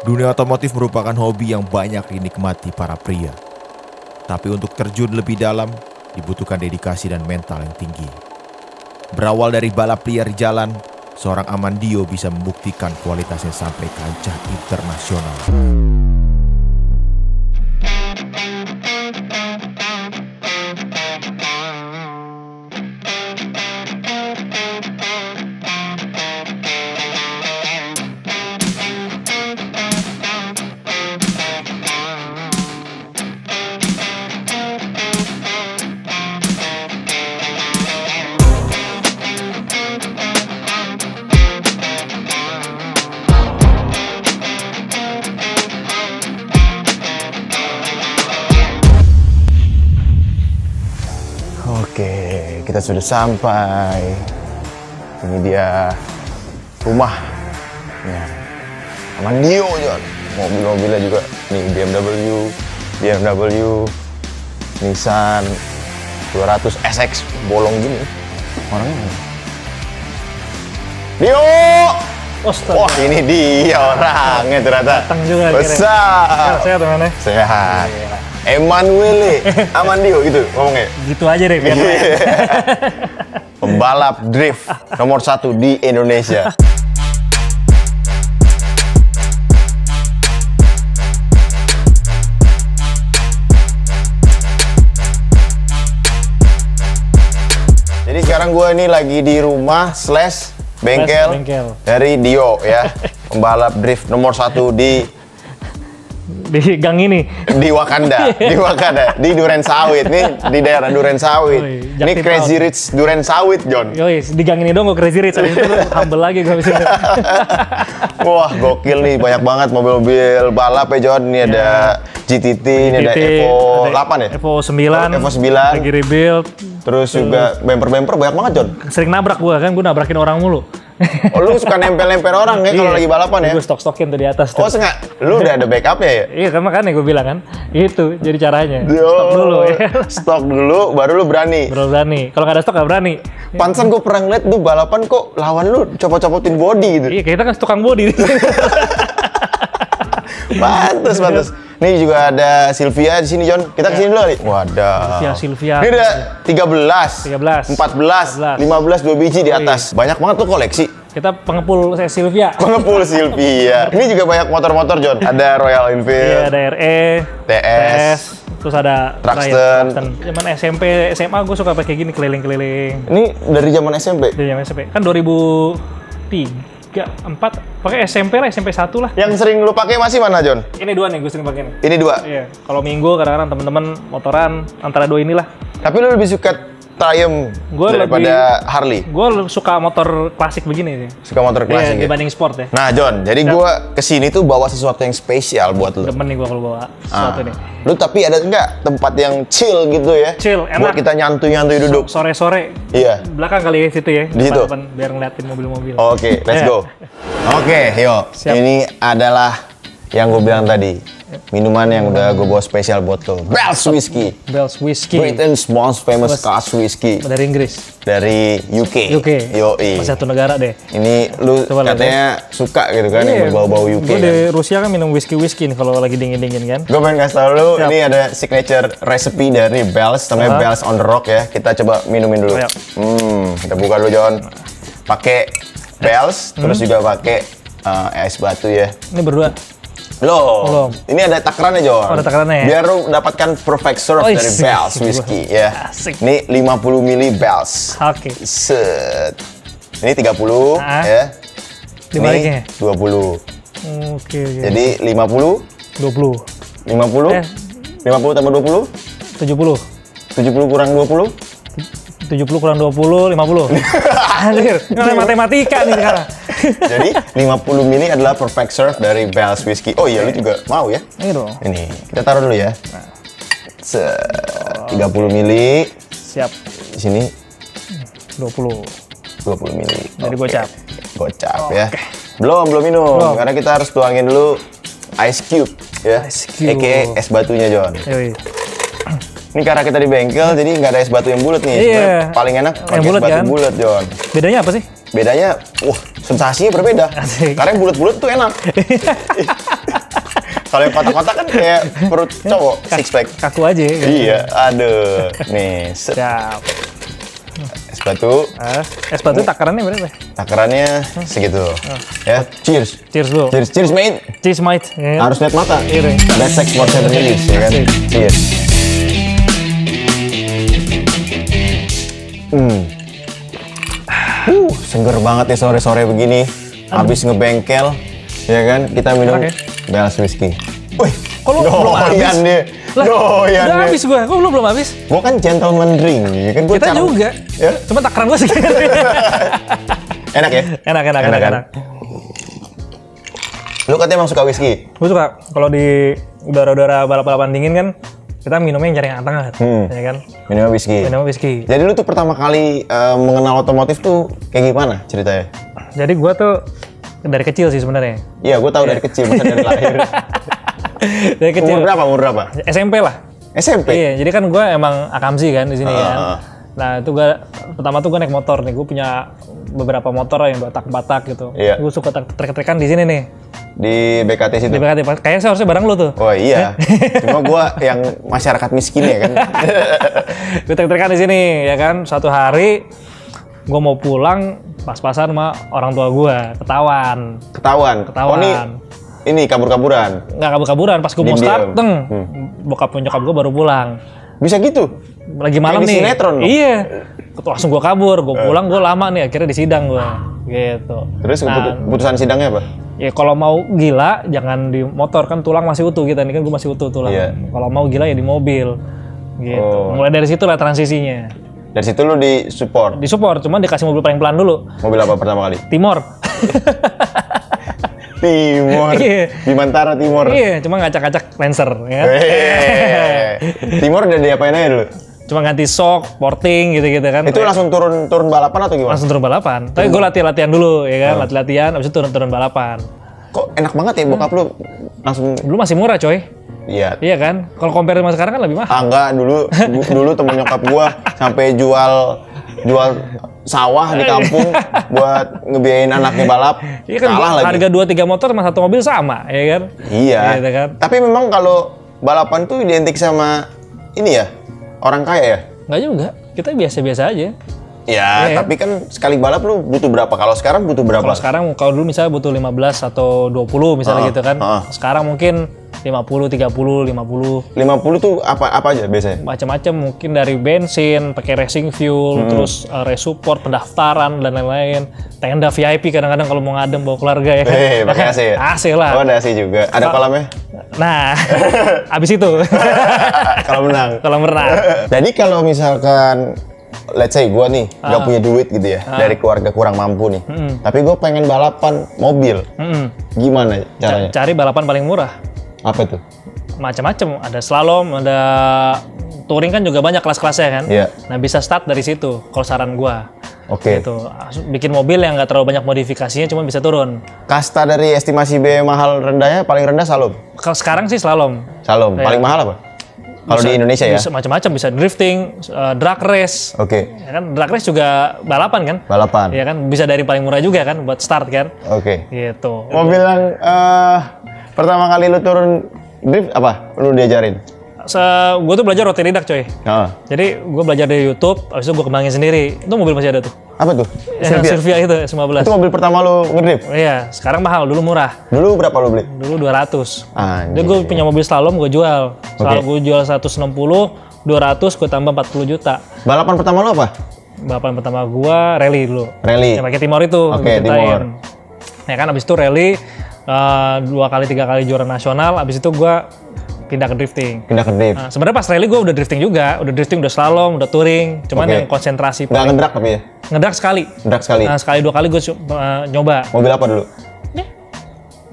Dunia otomotif merupakan hobi yang banyak dinikmati para pria. Tapi untuk terjun lebih dalam, dibutuhkan dedikasi dan mental yang tinggi. Berawal dari balap liar di jalan, seorang Amandio bisa membuktikan kualitasnya sampai kancah internasional. Oke, kita sudah sampai. Ini dia rumah. Ya. Amandio, John. Mobil-mobilnya juga. Nih BMW, Nissan 200 SX bolong gini. Orangnya mana? Dio! Wah, ini dia orangnya ternyata. Datang juga. Besar. Sehat teman-teman. Sehat. Emanuele Amandio gitu ngomongnya. Gitu aja deh biar. Pembalap drift nomor 1 di Indonesia. Jadi sekarang gue ini lagi di rumah / bengkel dari Dio ya. Pembalap drift nomor 1 di gang ini. Di Wakanda, di Duren Sawit nih, di daerah Duren Sawit. Ini Crazy Rich Duren Sawit, John. Yoi, di gang ini dong gue Crazy Rich, habis itu humble lagi gue habis itu. Wah, gokil nih, banyak banget mobil-mobil balap ya, John. Ini ada GTT, ini ada Evo 8 ya? Evo 9. Lagi rebuild. Terus juga bumper-bumper banyak banget, John. Sering nabrak gue kan, gue nabrakin orang mulu. Oh, lu suka nempel-nempel orang ya kalau lagi balapan ya? Gue stok-stokin tuh di atas. Oh, sengaja. Lu udah ada backupnya ya? Iya, kan makanya gue bilang kan. Itu jadi caranya. Stok dulu ya. Stok dulu, baru lu berani. Kalau nggak ada stok nggak berani. Pantesan gue pernah ngeliat lu balapan kok lawan lu copot-copotin body gitu. Iya, kita kan tukang body. Pantes. Nih juga ada Silvia di sini, John. Kita kesini dulu kali. Wadah. Silvia. Ini ada 13, 14, 15, 2 biji di atas. Banyak banget tuh koleksi. Kita pengepul Silvia. Pengepul Silvia. Ini juga banyak motor-motor, John. Ada Royal Enfield. Iya, ada RE, TS. Terus ada Truxton. Zaman SMP, SMA gue suka pakai gini keliling-keliling. Ini dari zaman SMP? Dari zaman SMP. Kan 2003. 4 pakai SMP lah, SMP 1 lah. Yang sering lu pakai masih mana, John? Ini 2 nih gue sering pakai nih. Ini 2. Iya. Kalau Minggu kadang-kadang temen-temen motoran antara 2 inilah. Tapi lu lebih suka Triumph daripada Harley? Gue suka motor klasik begini sih. Suka motor klasik ya? Dibanding sport ya. Nah, John, jadi gue kesini tuh bawa sesuatu yang spesial buat lu. Demen nih gue kalau bawa sesuatu nih. Lu tapi ada nggak tempat yang chill gitu ya? Chill, enak. Buat kita nyantuy-nyantuy duduk. Sore-sore. Iya. Belakang kali ya situ ya. Di situ. Biar ngeliatin mobil-mobil. Oke, let's go. Oke, yuk. Siap. Ini adalah yang gue bilang tadi. Minuman yang udah gue bawa spesial buat lo. Bell's Whiskey. Bell's Whiskey. Britain's most famous Scotch whiskey. Dari Inggris. Dari UK. Yoi. Masih satu negara deh. Ini lu coba katanya suka gitu kan yang berbau-bau UK. Gue kan? di Rusia kan minum whisky nih kalau lagi dingin-dingin kan. Gue pengen kasih tau lu, ini ada signature recipe dari Bell's, namanya Bell's on the Rock ya. Kita coba minumin dulu. Kita buka dulu, John. Pakai Bell's, terus juga pakai es batu ya. Ini berdua. Belum. Ini ada takarannya, John. Oh, ada takarannya ya? Biar lu dapatkan perfect serve dari Bell's Whiskey ya. Asik. Ini 50 ml Bell's. Oke. Set. Ini 30 ya. Dibaliknya? Ini 20. Oke. Jadi 50 20. 50 50 tambah 20 70. 70 kurang 20 70 kurang 20, 50. Anjir, nilai matematika nih sekarang. Jadi 50 mili adalah perfect serve dari Bell's Whiskey. Oh iya, lu juga mau ya? Ini dong. Ini, kita taruh dulu ya. 30 mili. Siap. Di sini 20 mili. Jadi gocap. Gocap ya. Belum minum. Karena kita harus tuangin dulu ice cube ya. Ice cube. AKA es batunya, John. Yoi. Ini karena kita di bengkel, jadi nggak ada es batu yang bulat nih. Iya. Paling enak pakai es batu kan? bulat, John. Bedanya apa sih? Bedanya, wah, sensasinya berbeda. Asik. Karena yang bulat-bulat tuh enak. Kalau yang kotak-kotak kan kayak perut cowok, six pack. Kaku aja. Kan? Iya, aduh. Nih, Siap. es batu. Es batu takarannya berapa? Takarannya segitu. Ya, cheers. Cheers dulu. Cheers, cheers mate. Cheers mate. Ya. Harus lihat mata. Iya. Let's sex for 7 minutes, ya kan? Asik. Cheers. Seger banget ya sore-sore begini. Habis ngebengkel, ya kan? Kita minum Enak ya? Bell's whiskey. Wih, Kok lu belum habis? doyan dia. Lah, Doyan udah dia. habis gua. Kok lu belum habis? Gua kan gentleman drink, ya kan? Gua Kita cara- juga. Ya? Cuma takaran gua segini. Enak ya? enak. kan? Lu katanya emang suka whisky? Gue suka kalau di udara-udara balap-balapan dingin kan kita minumnya yang cari yang hangat, ya kan? Minum whisky. Minum whisky. Jadi lu tuh pertama kali mengenal otomotif tuh kayak gimana ceritanya? Jadi gua tuh dari kecil sih sebenarnya. Iya, gue tahu dari kecil, bukan dari lahir. Dari kecil. Umur berapa? SMP lah. SMP? Iya, jadi kan gua emang akamsi kan di sini kan. Ah. Nah itu pertama tuh gue naik motor nih. Gue punya beberapa motor yang batak-batak gitu. Iya. Gue suka trek-trekan di sini nih. Di BKT situ? Di BKT. Kayaknya seharusnya barang lu tuh. Oh iya, cuma gue yang masyarakat miskin ya kan. Gue trek-trekan di sini ya kan. Suatu hari gue mau pulang pas-pasan sama orang tua gue ketahuan. Ketahuan. Oh ini kabur-kaburan. Nggak kabur-kaburan, pas gue mau Diam-diam. start, bokap nyokap gue baru pulang. Bisa gitu? Lagi malam Kayak di nih. sinetron dong? Iya. Langsung gue kabur, gue pulang, gue lama nih, akhirnya disidang gue. Gitu. Terus Nah, keputusan sidangnya apa? ya kalau mau gila, jangan di motor, kan tulang masih utuh kita nih, kan gue masih utuh tulang. Iya. Kalau mau gila ya di mobil. Gitu. Oh. Mulai dari situ lah transisinya. Dari situ lu di support. Di support, cuman dikasih mobil paling pelan dulu. Mobil apa pertama kali? Timor. Timor. Iya. Bimantara Timor. Iya, cuma ngacak-ngacak Lancer. Ya. Timor udah diapain aja dulu? Cuma ganti shock, porting gitu-gitu kan. Itu langsung turun balapan atau gimana? langsung turun balapan. Tapi gue latihan dulu ya kan, latihan, abis itu turun balapan. Kok enak banget ya bokap lu langsung. Dulu masih murah coy. Iya. Iya kan? Kalau compare sama sekarang kan lebih mahal. Enggak, dulu temen nyokap gua sampai jual sawah di kampung buat ngebiayain anaknya balap. Iya kan, Kalah lagi. harga 2-3 motor sama satu mobil sama, ya kan? Iya. Gitu kan? Tapi memang kalau balapan tuh identik sama ini ya, orang kaya ya? Nggak juga, kita biasa-biasa aja. Ya, Iya. tapi kan sekali balap lu butuh berapa? Kalau sekarang butuh berapa? Kalau sekarang, kalau dulu misalnya butuh 15 atau 20 misalnya gitu kan. Sekarang mungkin 50, 30, 50. 50 tuh apa aja biasanya? Macam-macam, mungkin dari bensin, pakai racing fuel, terus race support, pendaftaran dan lain-lain. Tenda VIP kadang-kadang kalau mau ngadem bawa keluarga ya kan. Pakai AC ya? AC lah. Oh, ada AC juga. Ada kolamnya? Nah, abis itu Kalau menang. kalau menang. Jadi kalau misalkan let's say gue nih nggak punya duit gitu ya, dari keluarga kurang mampu nih, tapi gue pengen balapan mobil, gimana caranya? Cari balapan paling murah. Apa tuh? Macam-macam, ada slalom, ada touring kan juga banyak kelas-kelasnya kan. Iya. Nah bisa start dari situ, kalau saran gua. Oke. Gitu. Bikin mobil yang nggak terlalu banyak modifikasinya, cuma bisa turun. Kasta dari estimasi biaya mahal rendahnya paling rendah slalom. Kalau sekarang sih slalom. Slalom. Paling mahal apa? Kalau di Indonesia ya? Bisa macam-macam, bisa drifting, drag race. Oke. Ya kan, drag race juga balapan kan? Balapan. Ya kan, bisa dari paling murah juga kan buat start kan? Oke. Gitu. Mobil yang pertama kali lu turun drift apa? Lu diajarin? Gue tuh belajar otodidak coy. Ah. Jadi gue belajar dari YouTube, habis itu gue kembangin sendiri. Itu mobil masih ada tuh. Apa tuh? Yang Silvia itu S15. Itu mobil pertama lu ngedrift? Iya, sekarang mahal, dulu murah. Dulu berapa lu beli? Dulu 200. Anjir. Jadi gue punya mobil slalom, gue jual. Slalom gue jual 160, 200 gue tambah 40 juta. Balapan pertama lu apa? Balapan pertama gue rally dulu. Rally. Yang pakai Timor itu. Oke, gue ceritain. Timor. Ya kan, abis itu rally, 2 kali 3 kali juara nasional, abis itu gue pindah ke drifting. Pindah ke drift. Nah, sebenarnya pas rally gue udah drifting juga, udah slalom, udah touring, cuman Oke. yang konsentrasi Nggak ngedrak tapi ya? ngedrak sekali. Ngedrak sekali. Nah, sekali 2 kali gue nyoba. Mobil apa dulu?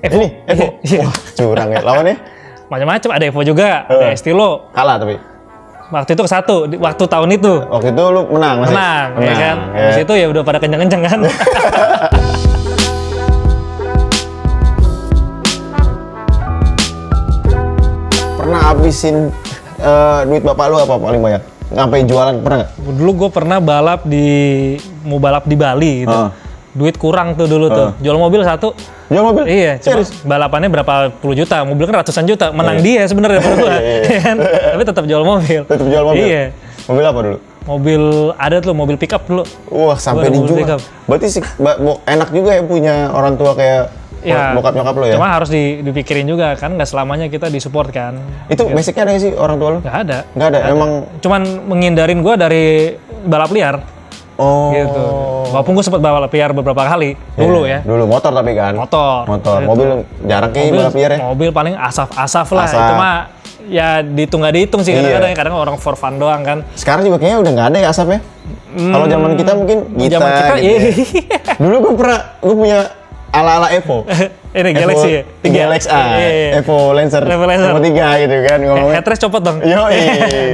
Ini? Evo? Iya. Wah, curang ya. Lawannya? Macam-macam, ada Evo juga, ada Estilo. Kalah tapi? Waktu itu ke-1, waktu tahun itu. Waktu itu lu menang masih? Menang, ya kan? Ya. Habis itu ya udah pada kenceng-kenceng kan. Pernah habisin duit bapak lu apa paling banyak? Ngapain jualan, pernah nggak? Dulu gue pernah mau balap di Bali gitu. duit kurang tuh dulu tuh. Jual mobil satu. Jual mobil? Iya, cuma balapannya berapa puluh juta, mobil kan ratusan juta. Menang dia sebenarnya daripada gua. Kan? Tapi tetap jual mobil. Tetap jual mobil? Iya. Mobil apa dulu? Mobil ada tuh, mobil pickup dulu. Wah, sampai dijual. Berarti enak juga ya punya orang tua kayak bokap nyokap lo ya? Cuma harus dipikirin juga kan, nggak selamanya kita disupport kan. Itu basicnya ada nggak sih orang tua lo? Nggak ada. Nggak ada, emang? Cuman menghindarin gua dari balap liar. Oh. Gitu. Walaupun gue sempat balap liar beberapa kali dulu ya. Dulu motor tapi kan? Motor. Gitu. Mobil jarang kayak balap liar ya? Mobil paling asaf lah. Itu mah ya dihitung nggak dihitung sih kadang-kadang. Kadang orang for fun doang kan. Sekarang juga kayaknya udah nggak ada ya asapnya. Kalau zaman kita mungkin Gita. Zaman kita gitu ya. Dulu gue punya ala-ala Evo. Ini Galaxy ya? Galaxy A, Evo Lancer, Evo 3 gitu kan ngomongnya. Headrest copot dong? Yoi.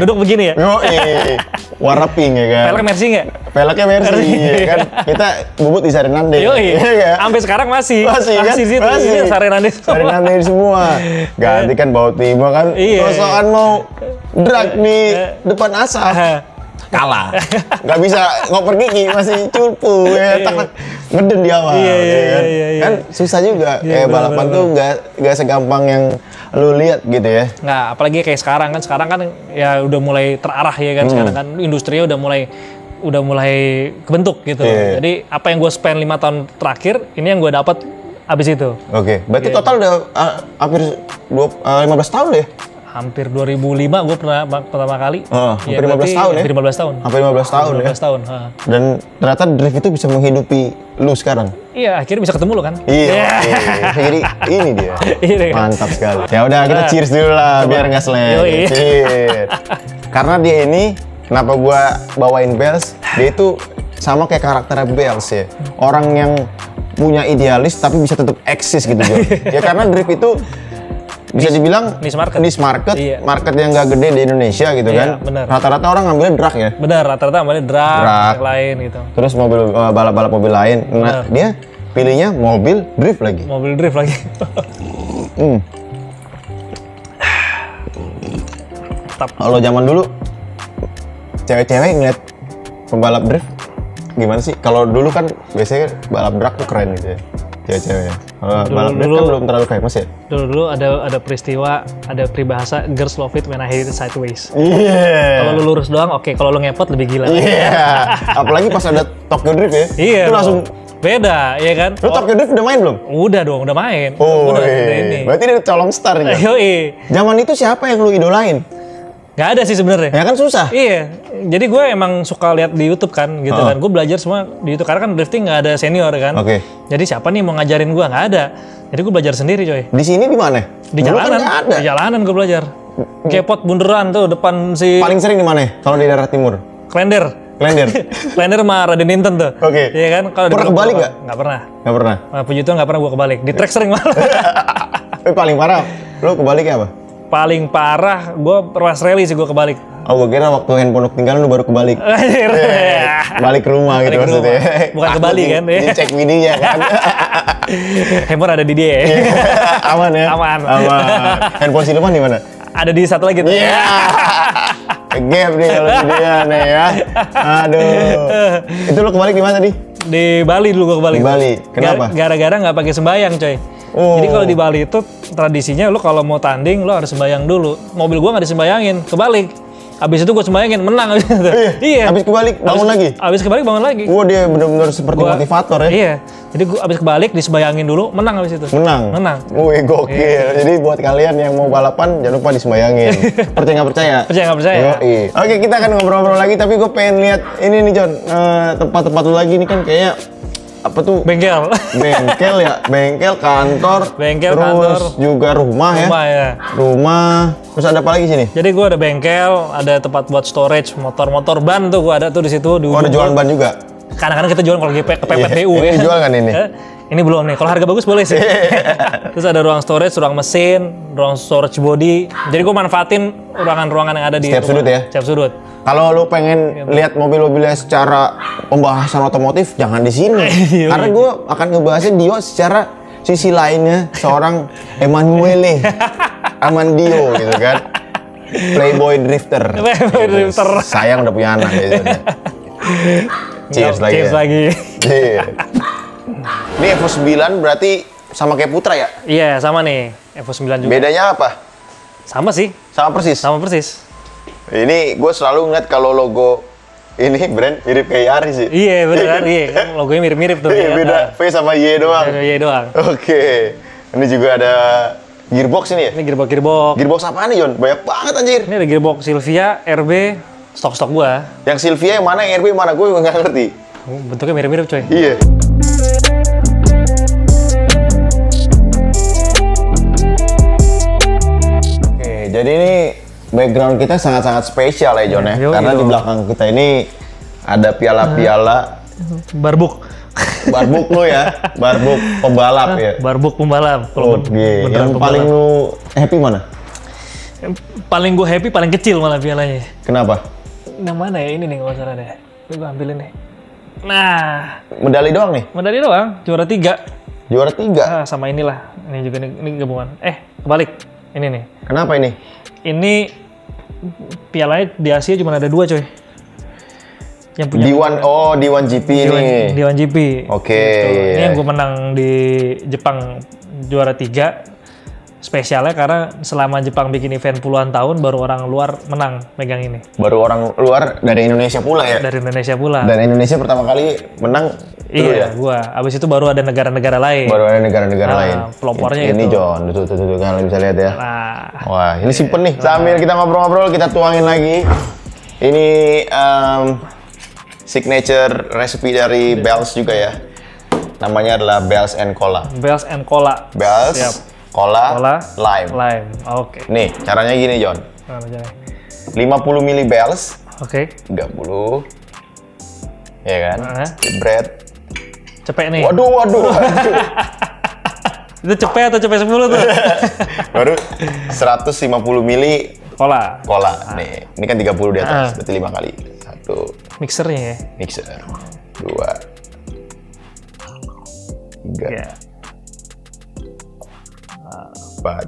Duduk begini ya? Yoi. Warna pink ya kan? Pelek Mercy nggak? Peleknya Mercy ya kan? Kita bubut di Sarenande. Yoi. Sampai sekarang masih. Masih kan? Masih. Sarenande semua. Ganti kan bawa timah kan. Sosokan mau drag di depan asap. Kalah, nggak bisa ngoper gigi, masih cupu ya, ngeden di awal, kan susah juga, kayak balapan tuh nggak segampang yang lu lihat gitu ya. Nggak, apalagi kayak sekarang kan ya udah mulai terarah ya kan, sekarang kan industrinya udah mulai kebentuk gitu. Jadi apa yang gue spend 5 tahun terakhir, ini yang gue dapat abis itu. Oke, berarti total udah hampir 15 tahun deh. Hampir 2005 gue pernah pertama kali. Hampir 15 tahun ya? Hampir 15 tahun. Hampir 15 tahun ya? 15 tahun. Dan ternyata drift itu bisa menghidupi lu sekarang? Iya, akhirnya bisa ketemu lu kan? Iya. Jadi ini dia. Mantap sekali. Ya udah kita cheers dulu lah biar nggak selek. Karena dia ini, kenapa gua bawain Bells, dia itu sama kayak karakter Bells ya. Orang yang punya idealis tapi bisa tetap eksis gitu John. Ya karena drift itu bisa dibilang niche market, market yang nggak gede di Indonesia gitu kan. Rata-rata orang ngambilnya drag ya. Benar, rata-rata ngambilnya drag yang lain gitu. Terus mobil balap-balap mobil lain. Nah, dia pilihnya mobil drift lagi. Mobil drift lagi. Kalau zaman dulu cewek-cewek ngeliat pembalap drift gimana sih? Kalau dulu kan biasanya balap drag tuh keren gitu ya. Cewek-cewek ya. Balap drift kan belum terlalu famous ya? Dulu ada peristiwa, ada peribahasa girls love it when I hit it sideways. Iya. Kalau lu lurus doang oke, kalau lu ngepot lebih gila. Iya. Apalagi pas ada Tokyo Drift ya. Iya. Itu langsung beda, iya kan? Lu Tokyo Drift udah main belum? Udah dong, udah main. Udah ini. Berarti dia colong star ya? Zaman itu siapa yang lu idolain? Nggak ada sih sebenarnya. Ya kan susah. Iya. Jadi gue emang suka lihat di YouTube kan, gitu kan. Gue belajar semua di YouTube karena kan drifting nggak ada senior kan. Oke. Jadi siapa nih mau ngajarin gue? Nggak ada. Jadi gue belajar sendiri coy. Di sini di mana? Di jalanan. Kan di jalanan gue belajar. Kepot bunderan tuh depan si. Paling sering di mana? Kalau di daerah timur? Klender. Klender sama Raden Inten tuh. Oke. Iya kan? Kalau pernah kebalik nggak? Nggak pernah. Nggak pernah. Puji Tuhan nggak pernah gue kebalik. Di track sering malah. Paling parah. Lu kebaliknya apa? Paling parah gue pas rally sih gue kebalik. Oh, gue kira waktu handphone lu ketinggalan lu baru kebalik. Balik ke rumah gitu maksudnya. Bukan ke Bali kan? Cek videonya kan. Handphone ada di dia. Aman ya? Aman. Handphone Silman di mana? Ada di satu lagi tuh. Iya. Gap nih kalau dia nih ya. Aduh. Itu lu kebalik di mana tadi? Di Bali dulu gue kebalik. Di Bali. Kenapa? Gara-gara nggak pakai sembayang coy. Jadi kalau di Bali itu tradisinya lu kalau mau tanding lu harus sembayang dulu. Mobil gua nggak disembayangin, kebalik. Abis itu gue sembayangin, menang abis itu. Iya. Abis kebalik, bangun lagi? Abis kebalik, bangun lagi. Wah, dia benar-benar seperti motivator ya? Iya. Jadi gue abis kebalik, disembayangin dulu, menang abis itu. Menang? Wih, gokil. Iya. Jadi buat kalian yang mau balapan, jangan lupa disembayangin. Percaya nggak percaya? Percaya nggak percaya. Oke, kita akan ngobrol-ngobrol lagi, tapi gue pengen lihat ini nih, John. Tempat-tempat lu lagi nih kan kayak apa tuh? Bengkel. Bengkel ya, bengkel, kantor, terus juga rumah ya. Rumah. Terus ada apa lagi sini? Jadi gue ada bengkel, ada tempat buat storage, motor-motor ban tuh gue ada tuh di situ. Ada jualan ban juga? Kadang-kadang kita jualan kalau kepepet BU ya. Ini jual kan ini? Ini belum nih, kalau harga bagus boleh sih. Terus ada ruang storage, ruang mesin, ruang storage body. Jadi gue manfaatin ruangan-ruangan yang ada di setiap sudut ya? Setiap sudut. Kalau lu pengen lihat mobil-mobilnya secara pembahasan otomotif, jangan di sini. Karena gue akan ngebahasnya Dio secara sisi lainnya, seorang Emanuele Amandio gitu kan. Playboy drifter. Playboy drifter. Sayang udah punya anak gitu. Cheers lagi. Cheers lagi. Ini Evo 9 berarti sama kayak Putra ya? Iya, sama nih. Evo 9 juga. Bedanya apa? Sama sih. Sama persis? Sama persis. Ini gue selalu ngeliat kalau logo ini brand mirip kayak Yaris sih. Iya, bener kan? Iya, kan logonya mirip-mirip tuh. Iya, beda. V sama Y doang. Y doang. Oke. Ini juga ada gearbox ini ya? Ini gearbox. Gearbox apaan nih, Jon? Banyak banget anjir. Ini ada gearbox Silvia, RB, stok-stok gua. Yang Silvia yang mana, yang RB yang mana? Gue nggak ngerti. Bentuknya mirip-mirip, coy. Iya. Oke, jadi ini background kita sangat-sangat spesial ya, Jon ya. Karena di belakang kita ini ada piala-piala Barbuk. Barbuk lo ya, barbuk pembalap ya. Barbuk pembalap. Oke, yang paling lu happy mana? Paling gue happy, paling kecil malah pialanya. Kenapa? Yang mana ya? Ini nih nggak salah deh. Ini gue ambilin nih. Nah, medali doang nih? medali doang, juara 3. Juara 3? Ah, sama inilah. Ini juga ini gabungan. Kebalik. Ini nih. Kenapa ini? Ini pialanya di Asia cuma ada 2, coy. Yang punya D1 GP ini. D1 GP. Oke. Gitu. Ini Iya. yang gue menang di Jepang juara 3. Spesialnya karena selama Jepang bikin event puluhan tahun baru orang luar menang megang ini. Baru orang luar dari Indonesia pula ya? Dari Indonesia pula. Dan Indonesia pertama kali menang dulu Iya, ya? gua. Abis itu baru ada negara-negara lain. Baru ada negara-negara lain. Pelopornya ini itu. John, tuh kalian bisa lihat ya. Nah, Wah, ini simpen nih. Sambil kita ngobrol-ngobrol, kita tuangin lagi. Ini signature recipe dari Bells juga ya. Namanya adalah Bells and Cola. Bells and Cola. Bells, Siap. Cola, Lime. lime. Oke. Nih, caranya gini, John. Nah, caranya. 50 ml Bells, Oke. 30. Ya kan? Bread. Cepet nih. Waduh. Itu cepet atau cepet 10 tuh? Baru 150 ml Cola. cola. Nih, ini kan 30 di atas, berarti 5 kali. 1, Mixernya ya. mixer. 2, 3, Iya. 4,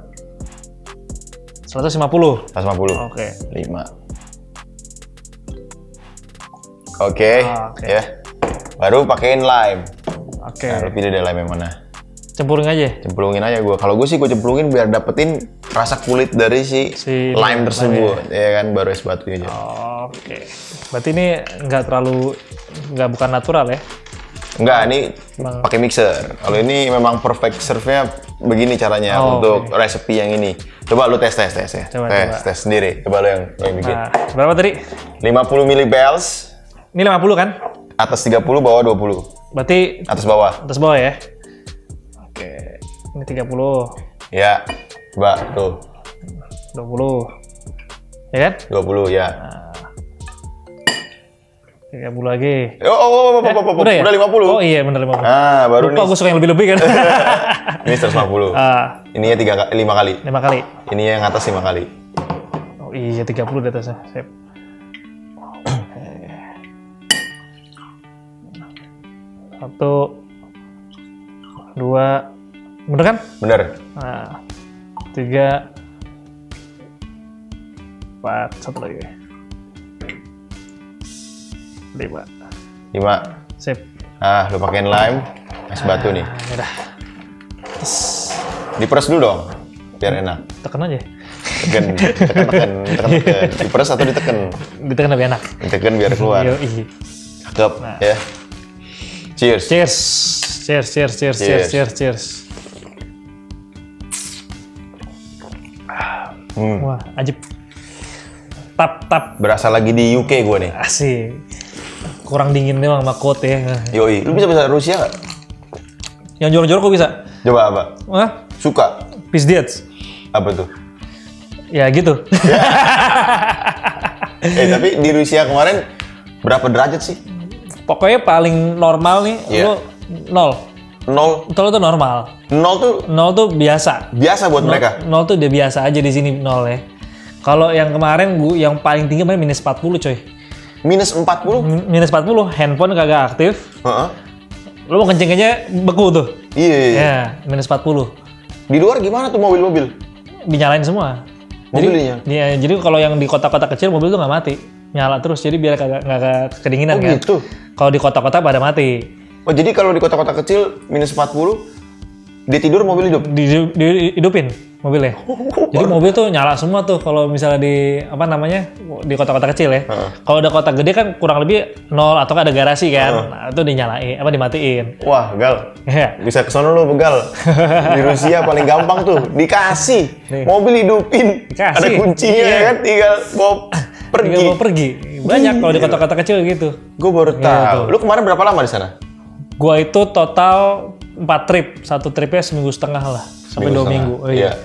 150. 150. Oke. 5. Oke, Oke. ya. Baru pakein lime. Oke. Nah, lu pilih deh lime yang mana. Cempurin aja. Cemplungin aja gue. Kalau gue sih gue cemplungin biar dapetin rasa kulit dari si lime tersebut. Ya kan, baru es batu aja. Oke. Berarti ini nggak bukan natural ya? Enggak, ini pakai mixer. Kalau ini memang perfect serve-nya begini caranya untuk resepi yang ini. Coba lu tes ya. Coba. Tes sendiri. Coba lu yang bikin. Nah, berapa tadi? 50 ml Bells, Ini 50 kan? atas 30, bawah 20. Berarti Atas bawah. atas bawah ya? Oke. Ini 30. Ya. Coba tuh. 20. Ya kan? 20 ya. 30 lagi. Udah ya? 50. Oh iya, bener 50. Nah, baru Lupa nih. gue suka yang lebih-lebih kan? Ini 150. Ininya 5 kali. 5 kali. Ini yang atas 5 kali. Oh iya, 30 di atasnya. Sip. Satu, 2, bener kan? Bener. Nah, 3, 4, satu lagi. 5. 5. Sip. Ah, lu pakein lime, es batu nih. Udah. Diperes dulu dong, biar enak. Tekan aja. Tekan. Diperes atau diteken? Ditekan lebih enak. Diteken biar keluar. Yoi. Cakep, ya. Cheers. Cheers. Wah, ajib. Tap. Berasa lagi di UK gue nih. Asik. Kurang dingin doang sama coat ya. Yoi, lu bisa Rusia nggak? Yang jorok-jorok kok bisa? Coba apa? Wah, Suka? Pizdiets. Apa tuh? Ya gitu. Tapi di Rusia kemarin berapa derajat sih? Pokoknya paling normal nih, lu 0. 0. Itu normal. 0 tuh biasa. biasa buat mereka. 0 tuh udah biasa aja di sini 0 ya. Kalau yang kemarin yang paling tinggi -40 coy. Minus 40? -40, handphone kagak aktif. Lu mau kencing aja beku tuh. Iya. Ya, -40. Di luar gimana tuh mobil-mobil? Dinyalain semua. Mobilnya? Jadi kalau yang di kota-kota kecil mobil tuh nggak mati. Nyala terus, jadi biar nggak kedinginan kan. Gitu? Kalau di kota-kota pada mati. Oh jadi kalau di kota-kota kecil minus 40 dia tidur mobil hidup? Hidupin mobilnya. Jadi mobil tuh nyala semua tuh kalau misalnya di apa namanya di kota-kota kecil ya. Kalau udah kota gede kan kurang lebih nol atau ada garasi kan. Nah, itu dinyalain apa dimatiin. Wah, Gal. Iya. Bisa ke sono lu, Gal. Di Rusia paling gampang tuh, dikasih mobil hidupin. Dikasih. Ada kuncinya kan, tinggal bawa pergi. Tinggal mau pergi. Banyak kalau di kota-kota kecil gitu. Gue baru tahu. Lu kemarin berapa lama di sana? Gua itu total 4 trip. Satu tripnya seminggu setengah lah. Sampai 2 minggu. Oh, iya.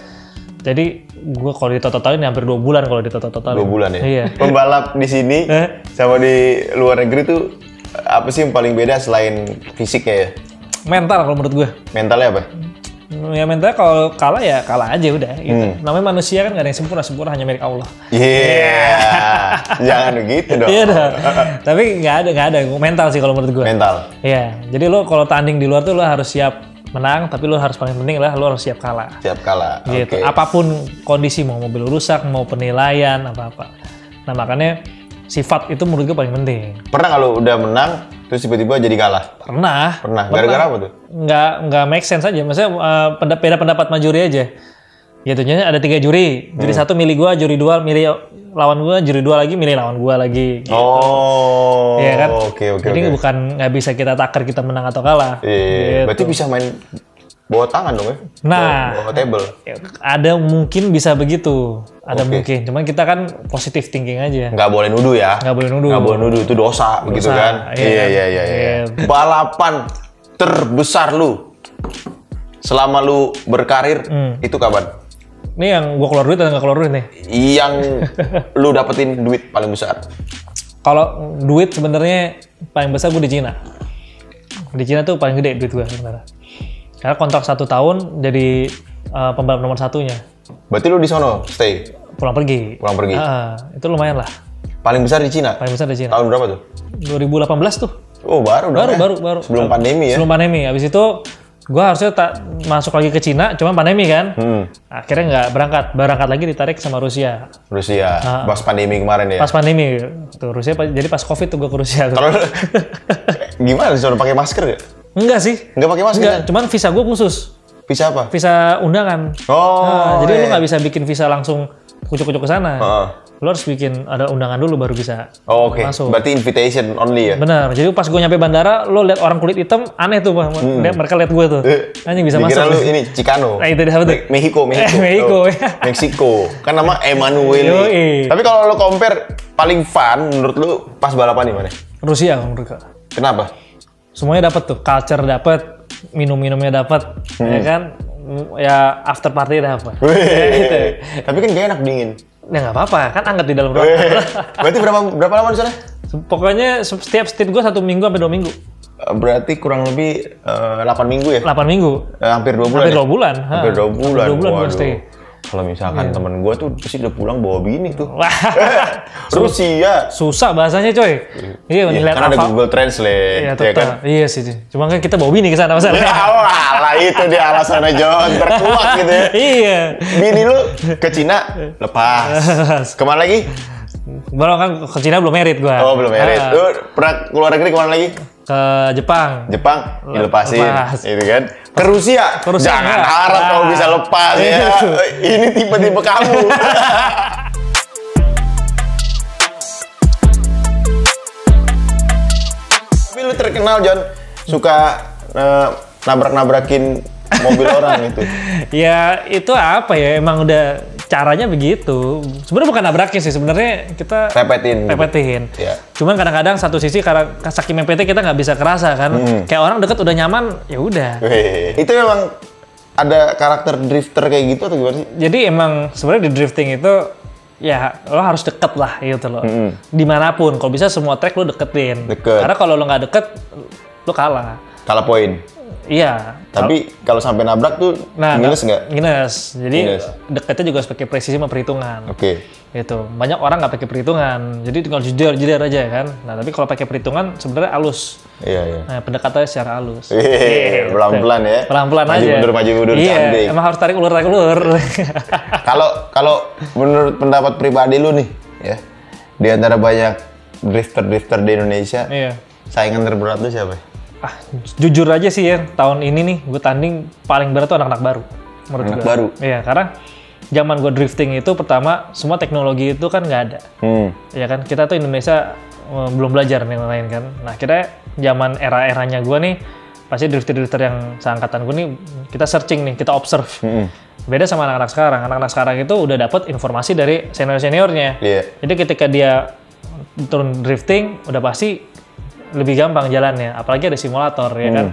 Jadi gue kalau ditotal-totalin hampir 2 bulan kalau ditotal-totalin. 2 bulan ya? Iya. Pembalap di sini sama di luar negeri tuh apa sih yang paling beda selain fisiknya ya? Mental kalau menurut gue. Mentalnya apa? Ya mentalnya kalau kalah ya kalah aja udah gitu. Namanya manusia kan gak ada yang sempurna hanya milik Allah. Jangan begitu dong. Iya dah. Tapi nggak ada mental sih kalau menurut gue. Mental. Iya. Jadi lo kalau tanding di luar tuh lo harus siap menang, tapi lo harus paling penting lah lo harus siap kalah. Siap kalah. Gitu. Okay. Apapun kondisi, mau mobil rusak, mau penilaian apa-apa. Nah makanya sifat itu menurut gue paling penting. Pernah kalau udah menang terus tiba-tiba jadi kalah? Pernah. Gara-gara apa tuh? Nggak make sense aja. Maksudnya beda pendapat sama juri aja. Gitu. Jadi ada 3 juri. Juri 1 milih gua, juri 2 milih lawan gua, juri 2 lagi milih lawan gua lagi. Gitu. Oh. Iya kan? Oke. Jadi bukan nggak bisa kita takar kita menang atau kalah. Iya. Gitu. Berarti bisa main bawa tangan dong ya? Nah, bawa table. Ada mungkin bisa begitu. Ada mungkin. Cuman kita kan positive thinking aja. Nggak boleh nuduh ya? Nggak boleh nuduh. Nggak boleh nuduh, itu dosa. Begitu kan? Iya. Balapan terbesar lu selama lu berkarir itu kapan? Ini yang gua keluar duit atau nggak keluar duit nih? Yang lu dapetin duit paling besar? Kalau duit sebenarnya paling besar gua di Cina. Di Cina tuh paling gede duit gua sebenarnya. Karena kontrak 1 tahun jadi pembalap nomor 1-nya. Berarti lu di sono stay? Pulang pergi. Itu lumayan lah. Paling besar di Cina? Paling besar di Cina. Tahun berapa tuh? 2018 tuh. Oh baru. Sebelum pandemi ya? Sebelum pandemi. Habis itu gue harusnya tak masuk lagi ke Cina, cuma pandemi kan. Akhirnya nggak berangkat. Berangkat lagi ditarik sama Rusia. Pas pandemi kemarin ya? Pas pandemi. Tuh Rusia, jadi pas COVID tuh gue ke Rusia. Kalau gimana? Disuruh pakai masker gak? Enggak sih. Enggak pakai masker? Enggak, cuman visa gue khusus. Visa apa? Visa undangan. Jadi lu nggak bisa bikin visa langsung kucuk-kucuk ke sana. Lu harus bikin ada undangan dulu baru bisa masuk. Berarti invitation only ya? Benar. Jadi pas gue nyampe bandara, lu lihat orang kulit hitam aneh tuh, mereka lihat gue tuh. Anjing bisa masuk. Dikira lu ini Chicano. Nah, itu dia apa tuh? Meksiko. Kan nama Emmanuel. Tapi kalau lu compare paling fun menurut lu pas balapan di mana? Rusia menurut gue. Kenapa? Semuanya dapat tuh, culture dapat, minum-minumnya dapat, ya kan? Ya after party dapat. Gitu. Tapi kan gak enak dingin. Ya nggak apa-apa, kan anget di dalam ruangan. Berarti berapa lama di sana? Pokoknya setiap stint gue 1 minggu sampai 2 minggu. Berarti kurang lebih 8 minggu ya? 8 minggu. Hampir 2 bulan. Hampir 2 bulan. Hampir 2 bulan. 2 bulan gue stay. Kalau misalkan temen gue tuh pasti udah pulang bawa bini tuh. Wah. Rusia. Susah bahasanya coy. Iya, kan ada Google Translate. Iya, kan? Iya sih. Cuma kan kita bawa bini ke sana masalahnya. Alah, itu dia alasannya John. Terkuat gitu ya. Iya. Bini lu ke Cina lepas. Kemana lagi? Baru kan ke Cina belum merit gue. Oh, belum merit. Lu pernah keluar negeri kemana lagi? Ke Jepang. Dilepasin. Itu kan. Ke Rusia. Jangan harap kamu bisa lepas ya. Ini tipe-tipe kamu. Tapi lu terkenal John suka nabrak-nabrakin mobil orang itu. Ya itu apa ya, emang udah caranya begitu. Sebenarnya bukan nabrakin sih, sebenarnya kita pepetin. Ya. Cuman kadang-kadang satu sisi karena saking mepetnya kita nggak bisa kerasa kan. Kayak orang deket udah nyaman, ya udah. Itu memang ada karakter drifter kayak gitu atau gimana sih? Jadi emang sebenarnya di drifting itu ya lo harus deket lah gitu loh. Dimanapun, kalau bisa semua track lo deketin. Karena kalau lo nggak deket, lo kalah. Kalah poin. Iya. Tapi kalau sampai nabrak tuh minus nggak? Minus. Jadi deketnya juga harus pakai presisi sama perhitungan. Itu banyak orang nggak pakai perhitungan. Jadi tinggal jeder aja kan. Nah tapi kalau pakai perhitungan sebenarnya halus. Iya. Nah, pendekatannya secara halus. Pelan-pelan ya. Pelan-pelan aja. Maju mundur. Iya. Emang harus tarik ulur. Kalau menurut pendapat pribadi lu nih, ya, di antara banyak drifter di Indonesia, saingan terberat lu siapa? jujur aja sih ya, tahun ini nih gue tanding paling berat tuh anak-anak baru. Menurut Anak gue. baru? Iya, karena zaman gue drifting itu pertama semua teknologi itu kan nggak ada. Ya kan, kita tuh Indonesia belum belajar nih lain kan. Nah, kita zaman era-eranya gue nih, pasti drifter-drifter yang seangkatan gue nih, kita searching nih, kita observe. Beda sama anak-anak sekarang. Anak-anak sekarang itu udah dapat informasi dari senior-seniornya. Jadi ketika dia turun drifting, udah pasti lebih gampang jalannya. Apalagi ada simulator, ya kan.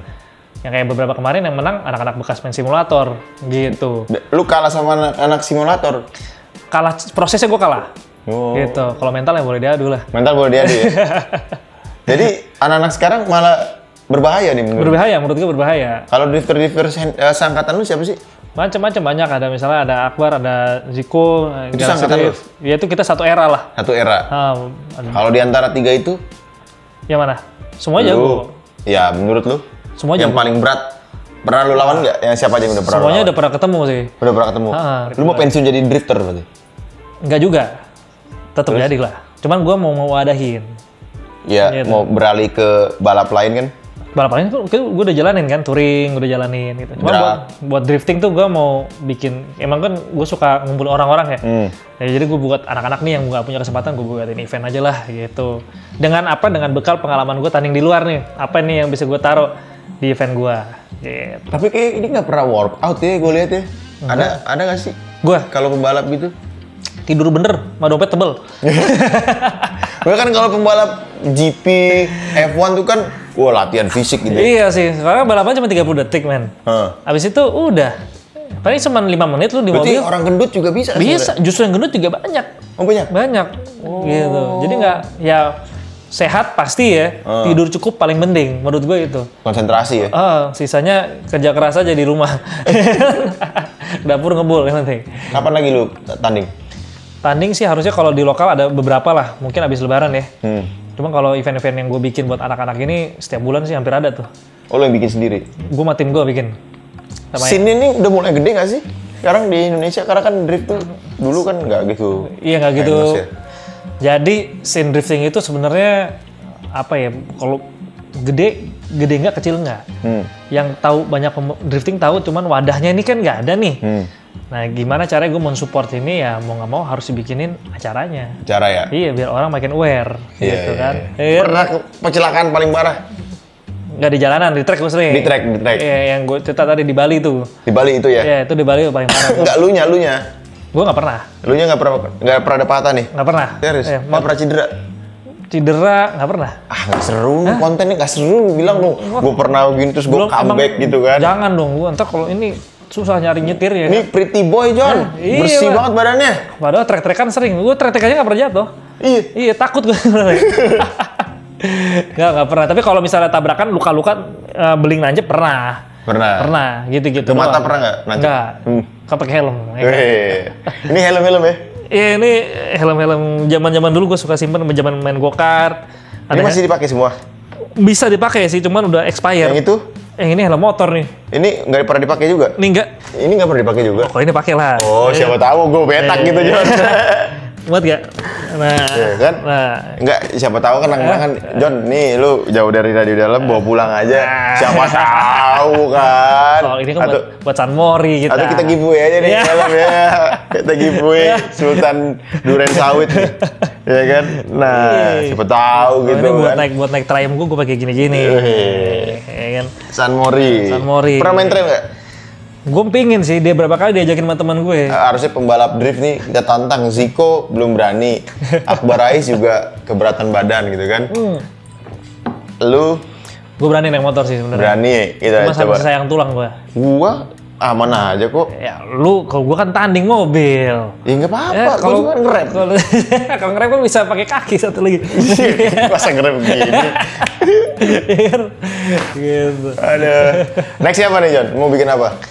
Yang kayak beberapa kemarin yang menang anak-anak bekas main simulator, gitu. Lu kalah sama anak-anak simulator? Kalah, prosesnya gue kalah. Gitu. Kalau mental ya boleh diadu lah. Mental boleh diadu ya? Jadi anak-anak sekarang malah berbahaya nih menurut? Berbahaya, menurut gue berbahaya. Kalau drifter-drifter seangkatan lu siapa sih? Macam-macam banyak, ada misalnya ada Akbar, ada Ziko, Itu seangkatan lu? Ya itu kita satu era lah. Satu era? Kalau di antara 3 itu? Yang mana? Semua jago. Ya menurut lu? Semua yang jago. paling berat pernah lu lawan nggak? Yang siapa aja yang udah pernah Semuanya lu lawan? udah pernah ketemu sih. Udah pernah ketemu? Lu mau pensiun jadi drifter berarti? Enggak juga. Tetap jadi lah. Cuman gue mau wadahin. Ya, Gitu. mau beralih ke balap lain kan? Balap lain tuh gue udah jalanin kan, touring udah jalanin gitu. Cuma buat drifting tuh gue mau bikin, emang kan gue suka ngumpul orang-orang ya. Ya jadi gue buat anak-anak nih yang nggak punya kesempatan, gue buatin event aja lah gitu. Dengan apa? Dengan bekal pengalaman gue tanding di luar nih. Apa nih yang bisa gue taruh di event gue? Gitu. Tapi kayak ini nggak pernah workout ya, gue lihat ya. Ada nggak sih? Gue Kalau pembalap gitu? tidur bener, sama dompet tebel. Gue kan kalau pembalap GP, F1 tuh kan, wah latihan fisik gitu. Iya sih, karena balapan cuma 30 detik men. Abis itu udah. Paling cuma 5 menit lu di Berarti mobil. orang gendut juga bisa? Bisa, justru yang gendut juga banyak. Oh banyak? Banyak, gitu. Jadi nggak, ya sehat pasti ya, tidur cukup paling penting menurut gue itu. Konsentrasi ya? Sisanya kerja keras aja di rumah. Dapur ngebul yang penting. Kapan lagi lu tanding? Tanding sih harusnya kalau di lokal ada beberapa lah, mungkin habis lebaran ya. Cuma kalau event-event yang gue bikin buat anak-anak ini setiap bulan sih hampir ada tuh. Oh lu yang bikin sendiri? Gue sama tim gue bikin. Scene ini udah mulai gede nggak sih? Sekarang di Indonesia, karena kan drift tuh dulu kan nggak gitu. Iya nggak gitu. Ya? Jadi scene drifting itu sebenarnya apa ya? Kalau gede nggak, kecil nggak. Yang tahu banyak drifting tahu, cuman wadahnya ini kan nggak ada nih. Nah gimana caranya gue mensupport ini ya, mau nggak mau harus dibikinin acaranya. Cara ya? Iya biar orang makin aware gitu kan. Iya. Pernah kecelakaan paling parah? Nggak di jalanan, di track gue sering. Di track. Iya, yang gue cerita tadi di Bali tuh. Di Bali itu ya? Iya, itu di Bali paling parah. Enggak, lunya. Gue nggak pernah. Lunya nggak pernah ada patah nih? Nggak pernah. Serius? Iya, Nggak pernah cedera? Cedera nggak pernah. Nggak seru, kontennya nggak seru. Bilang dong, gue pernah gini terus gue comeback gitu kan. Jangan dong, gue ntar kalau ini susah nyari nyetir ya. Ini pretty boy, John. Iya, bersih Pak. banget badannya. Padahal trek-trekan sering. Gue trek-trek aja nggak pernah jatuh. Iya, takut gue. Nggak pernah. Tapi kalau misalnya tabrakan, luka-luka, beling nancep pernah. Pernah, gitu-gitu. Ke mata doang. pernah nggak nancep? Nggak. Kan pakai helm. Ya kan? Ini helm-helm ya? Iya, ini helm-helm zaman-zaman dulu gue suka simpen zaman main go-kart. Ini masih dipakai semua? Bisa dipakai sih, cuman udah expired. Yang itu? Yang ini helm motor nih. Ini nggak pernah dipakai juga? Ini enggak. Ini nggak pernah dipakai juga? Kalau ini pakai lah. Oh, siapa tahu gue betak gitu, John. Buat gak? Nah, Iya kan? nah. Enggak, siapa tahu kan kan John, nih lu jauh dari radio dalam bawa pulang aja. Siapa tahu kan. Kalau ini kan buat San Mori kita. Atau kita giveaway aja nih dalam ya. Kita giveaway Sultan Duren Sawit nih. Ya kan? Nah, siapa tahu Kalau gitu ini kan. buat naik Triumph gue pakai gini-gini. Ya kan? San Mori. San Mori. Pernah main trail nggak? Gue pingin sih, dia berapa kali diajakin sama teman gue. Harusnya pembalap drift nih kita tantang. Ziko belum berani. Akbar Rais juga keberatan badan gitu kan. Lu Gue berani naik motor sih sebenarnya. berani, kita Cuma coba. sama sayang tulang gue. Gua aman aja kok. Ya lu, kalau gue kan tanding mobil. Ya nggak apa-apa, gua juga nge-rap. Kalau nge-rap kan bisa pakai kaki satu lagi. Masa nge-rap begini? Gitu. Ada. Next siapa nih John? Mau bikin apa?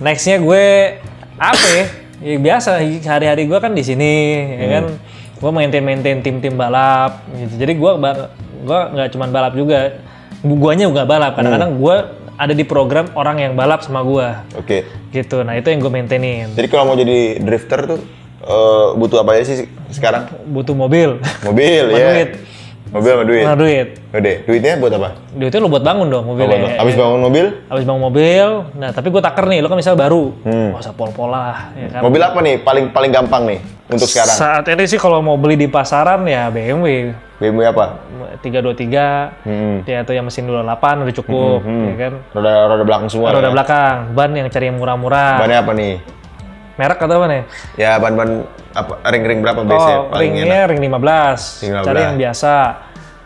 Nextnya gue apa ya? Ya biasa hari-hari gue kan di sini, ya kan. Gue maintain tim-tim balap, gitu. Jadi gue nggak cuma balap juga. Guanya juga balap. Kadang-kadang gue ada di program orang yang balap sama gue. Oke. Gitu. Nah itu yang gue maintainin. Jadi kalau mau jadi drifter tuh butuh apa aja sih sekarang? Butuh mobil. Mobil Sama ya. duit. Mobil sama duit? Nah, duit. Gede. Duitnya buat apa? Duitnya lo buat bangun dong mobilnya. Habis bangun mobil? Habis bangun mobil, nah tapi gue taker nih, lo kan misalnya baru. Nggak usah pol-pol lah. Ya kan? Mobil apa nih paling gampang nih untuk sekarang? Saat ini sih kalau mau beli di pasaran ya BMW. BMW apa? 323, ya itu yang mesin 28 udah cukup, ya kan? Roda belakang semua. Roda ya? belakang, ban yang cari yang murah-murah. Bannya apa nih? Merek atau apa nih? Ya ban apa ring berapa biasanya? Oh, ringnya ring 15. Ring 15. Cari yang biasa.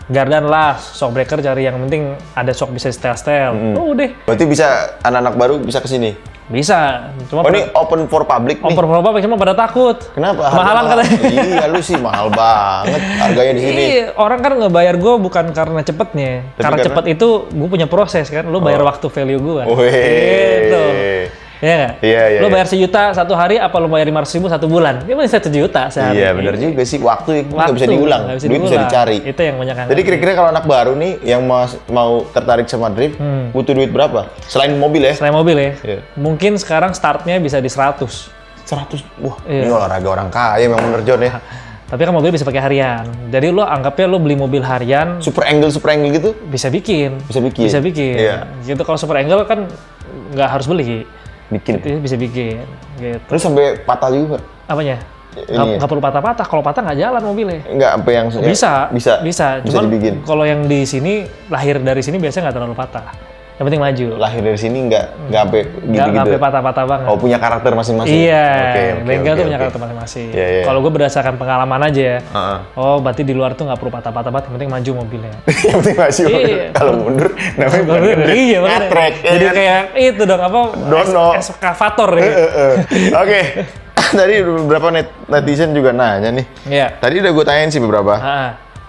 Gardan las, shock breaker cari yang penting ada shock bisa setel. Oh udah. Berarti bisa anak-anak baru bisa ke sini. Bisa. Cuma ini open for public nih. Open for public cuma pada takut. Kenapa? Mahalan katanya. Iya, lu sih mahal banget harganya di sini. Iya, orang kan ngebayar gue bukan karena cepetnya. Karena cepet itu gue punya proses kan. Lu bayar waktu value gue. Gitu. Iya nggak? Iya. Lo bayar 1 juta 1 hari, apa lo bayar 500.000 1 bulan? Ya masih 1 juta sehari. Iya benar juga sih, waktu nggak bisa diulang, duit bisa dicari. Itu yang banyak kan. Jadi kira-kira kalau anak baru nih yang mau tertarik sama drift, butuh duit berapa? Selain mobil ya? Selain mobil ya? Iya. Mungkin sekarang startnya bisa di 100. 100? Wah, ini olahraga orang kaya memang bener John ya. Tapi kan mobil bisa pakai harian. Jadi lo anggapnya lo beli mobil harian. Super angle gitu? Bisa bikin. Bisa bikin. Iya. Gitu kalau super angle kan nggak harus beli. Bikin. Gitu, bisa bikin. Gitu. Terus sampai patah juga? Apanya? Ini nggak perlu patah-patah. Kalau patah nggak jalan mobilnya. Nggak sampai yang Bisa. Cuman dibikin. kalau yang di sini lahir dari sini biasanya nggak terlalu patah. Yang penting maju. Lahir dari sini nggak sampai gitu. Nggak sampai patah-patah banget. Oh, punya karakter masing-masing. Iya. Oke, Bengkel tuh punya karakter masing-masing. Iya. Kalau gue berdasarkan pengalaman aja ya. Uh-huh. Oh, berarti di luar tuh nggak perlu patah-patah banget. Yang penting maju mobilnya. Yang penting maju. Iya. Kalau mundur, namanya Iya, ngetrek. Jadi kayak itu dong apa? Dono. Eskavator ya. Oke. Tadi beberapa netizen juga nanya nih. Iya. Tadi udah gue tanyain sih beberapa.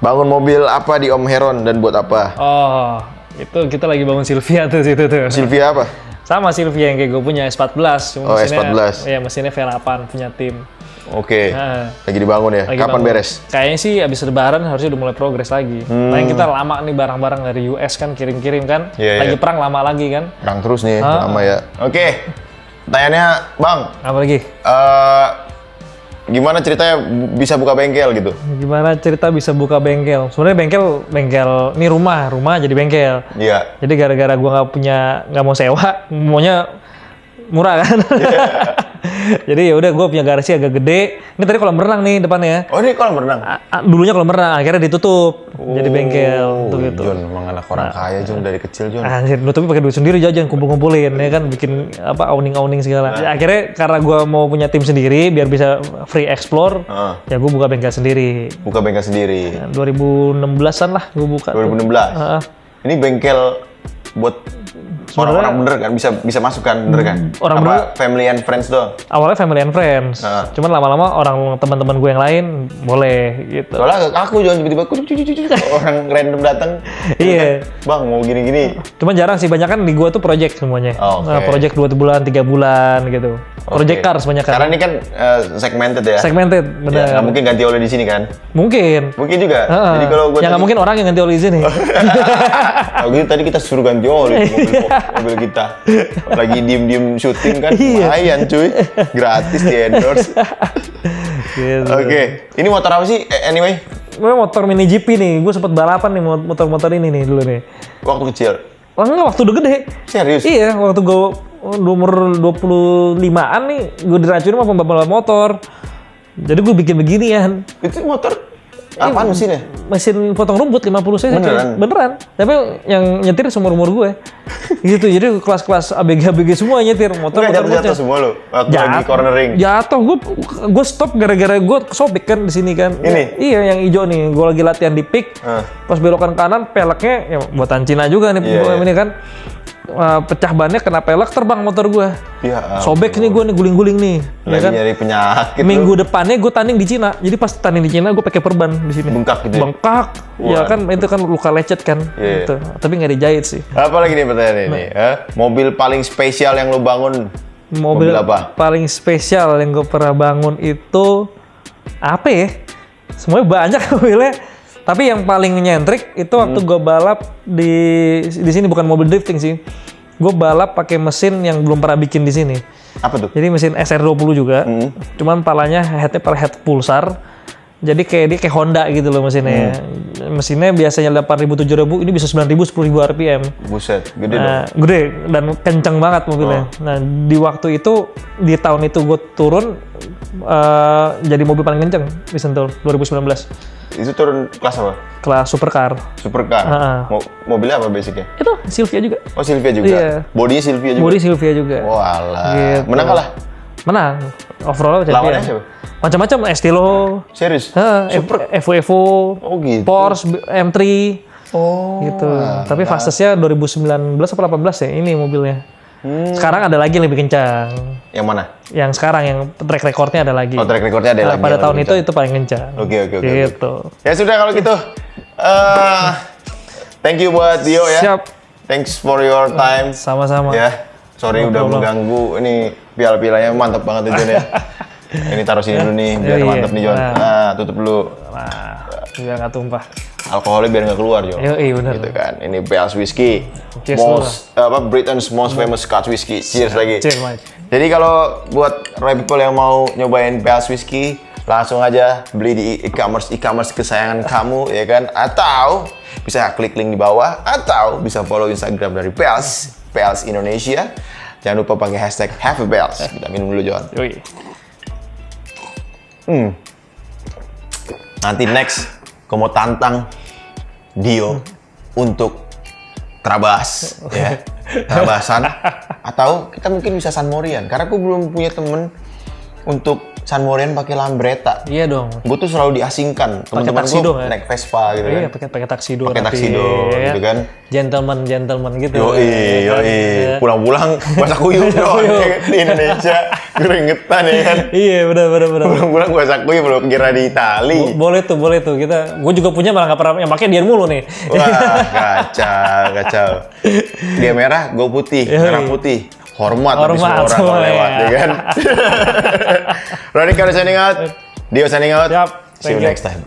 Bangun mobil apa di Om Heron dan buat apa? Oh, itu kita lagi bangun Silvia tuh situ tuh. Silvia apa? Sama Silvia yang kayak gue punya S14. Oh, S14. Iya, mesinnya V8 punya tim. Oke. Lagi dibangun ya? Kapan beres? Kayaknya sih abis lebaran harusnya udah mulai progres lagi. Paling kita lama nih barang-barang dari US kan kirim-kirim kan. Lagi perang lama lagi kan. Perang terus nih, lama ya. Oke. Pertanyaannya, Bang. Apa lagi? Gimana ceritanya bisa buka bengkel gitu? Gimana cerita bisa buka bengkel? Sebenarnya bengkel ini rumah jadi bengkel. Iya. Jadi gara-gara gua nggak mau sewa, maunya murah kan. Jadi ya udah gue punya garasi agak gede. Ini tadi kolam renang nih depannya. Oh, ini kolam renang. Dulunya kolam renang, akhirnya ditutup. Jadi bengkel tuh gitu. John, emang anak orang kaya John dari kecil John. Anjir, nutupnya pakai duit sendiri jajan kumpul-kumpulin ya kan, bikin apa awning-awning segala. Ya, akhirnya karena gue mau punya tim sendiri biar bisa free explore, ya gue buka bengkel sendiri. Buka bengkel sendiri. 2016-an lah gue buka. 2016. Ini bengkel buat orang-orang bener kan, bisa masuk kan, bener kan? Orang bener, family and friends doang? Awalnya family and friends, cuman lama-lama orang teman-teman gue yang lain boleh gitu. Soalnya aku jangan tiba-tiba orang random datang. Iya. Bang mau gini-gini. Cuman jarang sih, banyak kan di gue tuh project semuanya. Project 2 bulan, 3 bulan gitu. Project cars banyak kan. Karena ini kan segmented ya? Segmented, bener. Ya, nggak mungkin ganti oli di sini kan? Mungkin. Mungkin juga? Jadi kalau gue nggak mungkin orang yang ganti oli di sini. Oh gitu, tadi kita suruh ganti oli mobil kita. Lagi diem-diem syuting kan, lumayan cuy. Gratis di endorse. Gitu. Oke. Ini motor apa sih anyway? Gue motor mini GP nih, gue sempet balapan nih motor-motor ini nih dulu nih. Waktu kecil? Enggak, waktu udah gede. Serius? Iya, waktu gue umur 25-an nih, gue diracunin sama pembalap motor. Jadi gue bikin beginian. Itu motor apaan mesinnya? Mesin potong rumput 50 cc. Beneran. Tapi yang nyetir seumur-umur gue. Gitu, jadi kelas-kelas ABG semua nyetir. Motor jatuh semua lo? Waktu lagi cornering? Jatuh, gue stop gara-gara gue kesobek kan di sini kan. Ini? Iya, yang hijau nih. Gue lagi latihan di pik. Pas belokan kanan, peleknya ya buatan Cina juga nih. Ini kan. Pecah bannya kena pelek, terbang motor gue. Ya, sobek nih gue nih, guling-guling nih. Lagi ya kan? Nyari penyakit. Minggu depannya gue tanding di Cina. Jadi pas tanding di Cina gue pakai perban di sini. Bengkak gitu. Bengkak. Ya kan itu kan luka lecet kan. Gitu. Tapi nggak dijahit sih. Apa lagi nih pertanyaan ini? Mobil paling spesial yang lo bangun? Mobil apa? Paling spesial yang gue pernah bangun itu apa ya? Semuanya banyak mobilnya. Tapi yang paling nyentrik itu waktu gue balap di sini, bukan mobil drifting sih. Gue balap pakai mesin yang belum pernah bikin di sini. Apa tuh? Jadi mesin SR20 juga. Cuman palanya headnya head pulsar. Jadi kayak Honda gitu loh mesinnya. Mesinnya biasanya 8.000 7.000, ini bisa 9.000 10.000 RPM. Buset, gede dong. Gede dan kenceng banget mobilnya. Nah, di waktu itu di tahun itu gue turun jadi mobil paling kenceng di Sentul 2019. Itu turun kelas apa? Kelas supercar. Supercar. Mobilnya apa basicnya? Itu Silvia juga. Oh, Silvia juga. Iya. Bodinya Silvia juga. Bodi Silvia juga. Walah. Gitu. Menang kalah? Menang. Overall Lawannya champion. siapa? Macam-macam, Estilo. Serius? Evo. Oh gitu. Porsche M3. Oh. Gitu. Tapi fastestnya 2019 atau 18 ya ini mobilnya. Sekarang ada lagi yang lebih kencang. Yang mana? Yang sekarang yang track recordnya ada lagi. Oh, track recordnya ada lagi. Pada tahun itu paling kencang. Oke. Gitu. Ya sudah kalau gitu. Thank you buat Dio ya. Siap. Thanks for your time. Sama-sama. Ya. Sorry udah mengganggu. Ini piala-pialanya mantap banget nih John ya. Ini taruh sini dulu nih biar mantap nih John. Nah, tutup dulu. Nah, biar nggak tumpah. Alkoholnya biar nggak keluar John. Iya benar. Gitu kan. Ini Bell's Whiskey. Cheers Britain's most famous Scotch whiskey. Cheers lagi. Cheers, Mike. Jadi kalau buat Roy people yang mau nyobain Bell's Whiskey, langsung aja beli di e-commerce kesayangan kamu ya kan, atau bisa klik link di bawah, atau bisa follow Instagram dari Bell's Indonesia. Jangan lupa pakai hashtag #HaveABells. Kita minum dulu John. Yoi. Nanti next gue mau tantang Dio untuk Trabas ya, Trabasan, atau kita mungkin bisa San Morian karena aku belum punya temen untuk San Morian pakai Lambretta. Iya dong. Gue tuh selalu diasingkan. Teman-teman gue naik Vespa gitu kan. Iya, pakai taksido. Pakai taksido gitu kan. Gentleman gitu. Yoi. Pulang-pulang bahasa kuyup dong di Indonesia. Keringetan ya kan. Iya, benar. Pulang-pulang bahasa kuyup belum kira di Itali. Boleh tuh. Gue juga punya malah nggak pernah yang pakai dia mulu nih. Wah, kacau. Dia merah, gue putih. Merah putih. Hormat semua orang kalau lewat, ya kan? Rodika signing out, Dio signing out. Yap, see you next time.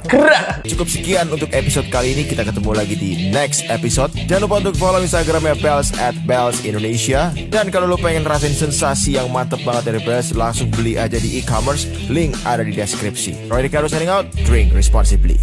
Cukup sekian untuk episode kali ini. Kita ketemu lagi di next episode. Jangan lupa untuk follow Instagramnya Bells @BellsIndonesia. Dan kalau lo pengen rasain sensasi yang mantep banget dari Bells, langsung beli aja di e-commerce. Link ada di deskripsi. Roy Ricardo signing out. Drink responsibly.